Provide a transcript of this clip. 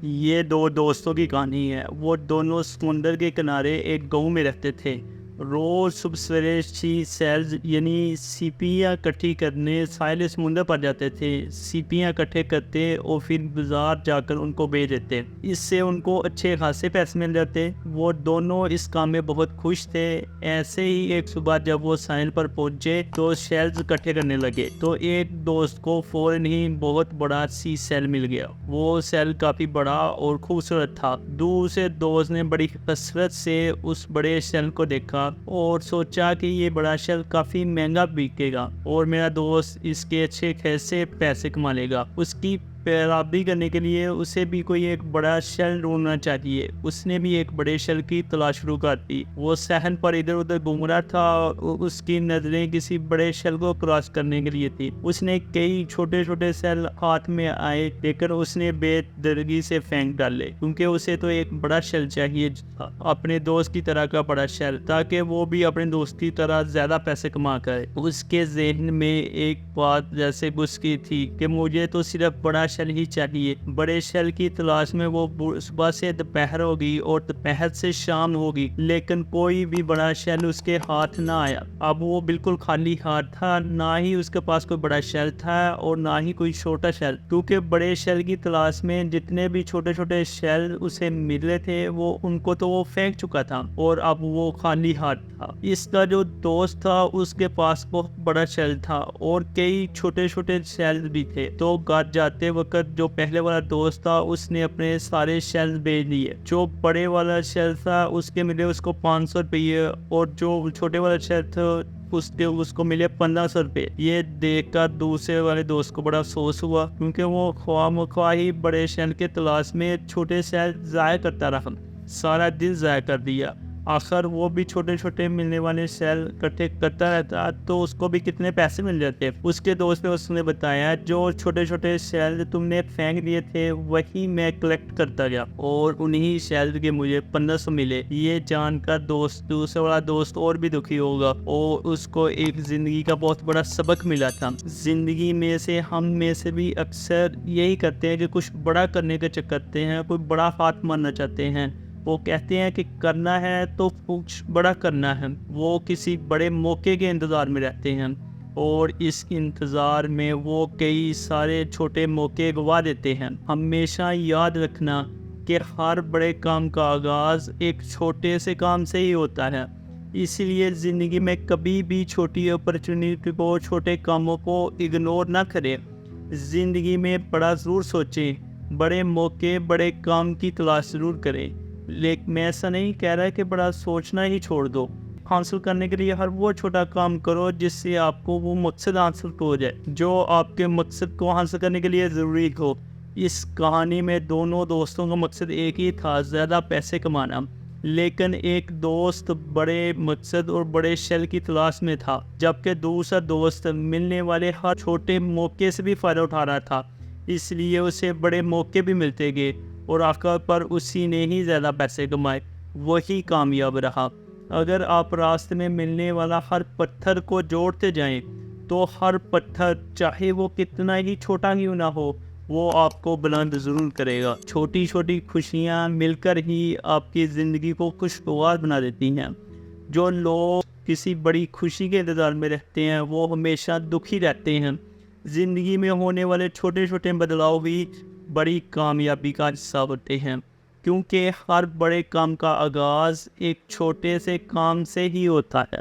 ये दो दोस्तों की कहानी है। वो दोनों समुंदर के किनारे एक गांव में रहते थे। रोज सुबह सवेरे सेल्स यानी सीपियाँ इकट्ठी करने साहिल समुंदर पर जाते थे। सीपियाँ इकट्ठे करते और फिर बाजार जाकर उनको बेच देते। इससे उनको अच्छे खासे पैसे मिल जाते। वो दोनों इस काम में बहुत खुश थे। ऐसे ही एक सुबह जब वो साहिल पर पहुंचे तो शेल्स इकट्ठे करने लगे तो एक दोस्त को फौरन ही बहुत बड़ा सी सेल मिल गया। वो सेल काफी बड़ा और खूबसूरत था। दूर से दोस्त ने बड़ी कसरत से उस बड़े सेल को देखा और सोचा कि ये बड़ा शेल काफी महंगा बिकेगा और मेरा दोस्त इसके अच्छे खासे पैसे कमा लेगा। उसकी पैराबी करने के लिए उसे भी कोई एक बड़ा शेल ढूंढना चाहिए। उसने भी एक बड़े शेल की तलाश शुरू कर दी। वो सहन पर इधर उधर घूम रहा था और उसकी नजरें किसी बड़े शेल को क्रॉस करने के लिए थी। उसने कई छोटे छोटे शेल हाथ में आए लेकर उसने बेदर्गी से फेंक डाले, क्योंकि उसे तो एक बड़ा शेल चाहिए था, अपने दोस्त की तरह का बड़ा शेल, ताकि वो भी अपने दोस्त की तरह ज्यादा पैसे कमा करे। उसके ज़हन में एक बात जैसे घुस गई थी कि मुझे तो सिर्फ बड़ा शेल ही चाहिए। बड़े शेल की तलाश में वो सुबह से दोपहर होगी और दोपहर से शाम होगी, लेकिन कोई भी बड़ा शेल उसके हाथ ना आया। अब वो बिल्कुल खाली हाथ था, ना ही उसके पास कोई बड़ा शेल था और ना ही कोई छोटा शेल, क्योंकि बड़े शेल की तलाश में जितने भी छोटे छोटे शेल उसे मिले थे उनको तो वो फेंक चुका था और अब वो खाली हाथ था। इसका जो दोस्त था उसके पास बहुत बड़ा शेल था और कई छोटे छोटे शेल भी थे। तो घर जाते वक्त जो पहले वाला दोस्त था उसने अपने सारे शेल बेच दिए। जो बड़े वाला शेल था उसके मिले उसको 500 रुपये और जो छोटे वाला शेल था उसको मिले 1500 रुपये। ये देखकर दूसरे वाले दोस्त को बड़ा अफसोस हुआ, क्योंकि वो ख्वामख्वाह ही बड़े शेल के तलाश में छोटे शेल ज़ाया करता रहा, सारा दिन ज़ाया कर दिया। आखिर वो भी छोटे छोटे मिलने वाले शेल इकट्ठे करता रहता तो उसको भी कितने पैसे मिल जाते। उसके दोस्त ने उसने बताया जो छोटे छोटे शेल तुमने फेंक दिए थे वही मैं कलेक्ट करता गया और उन्हीं शेल के मुझे 1500 मिले। ये जानकर दूसरा वाला दोस्त और भी दुखी होगा और उसको एक जिंदगी का बहुत बड़ा सबक मिला था। जिंदगी में से हम में से भी अक्सर यही करते हैं कि कुछ बड़ा करने के चक्कर हैं, कोई बड़ा हाथ मारना चाहते हैं। वो कहते हैं कि करना है तो कुछ बड़ा करना है। वो किसी बड़े मौके के इंतज़ार में रहते हैं और इस इंतज़ार में वो कई सारे छोटे मौके गवा देते हैं। हमेशा याद रखना कि हर बड़े काम का आगाज़ एक छोटे से काम से ही होता है। इसीलिए ज़िंदगी में कभी भी छोटी अपॉर्चुनिटी को, छोटे कामों को इग्नोर ना करें। ज़िंदगी में बड़ा ज़रूर सोचें, बड़े मौके, बड़े काम की तलाश ज़रूर करें। लेकिन मैं ऐसा नहीं कह रहा कि बड़ा सोचना ही छोड़ दो। हासिल करने के लिए हर वो छोटा काम करो जिससे आपको वो मकसद हासिल हो जाए जो आपके मकसद को हासिल करने के लिए ज़रूरी हो। इस कहानी में दोनों दोस्तों का मकसद एक ही था, ज़्यादा पैसे कमाना। लेकिन एक दोस्त बड़े मकसद और बड़े शेल की तलाश में था, जबकि दूसरा दोस्त मिलने वाले हर छोटे मौके से भी फ़ायदा उठा रहा था। इसलिए उसे बड़े मौके भी मिलते गए और आखिर पर उसी ने ही ज़्यादा पैसे कमाए, वही कामयाब रहा। अगर आप रास्ते में मिलने वाला हर पत्थर को जोड़ते जाएं, तो हर पत्थर चाहे वो कितना ही छोटा ही ना हो, वो आपको बुलंद ज़रूर करेगा। छोटी छोटी खुशियाँ मिलकर ही आपकी ज़िंदगी को खुशगवार बना देती हैं। जो लोग किसी बड़ी खुशी के इंतज़ार में रहते हैं वो हमेशा दुखी रहते हैं। ज़िंदगी में होने वाले छोटे छोटे बदलाव भी बड़ी कामयाबी का हिस्सा होते हैं, क्योंकि हर बड़े काम का आगाज़ एक छोटे से काम से ही होता है।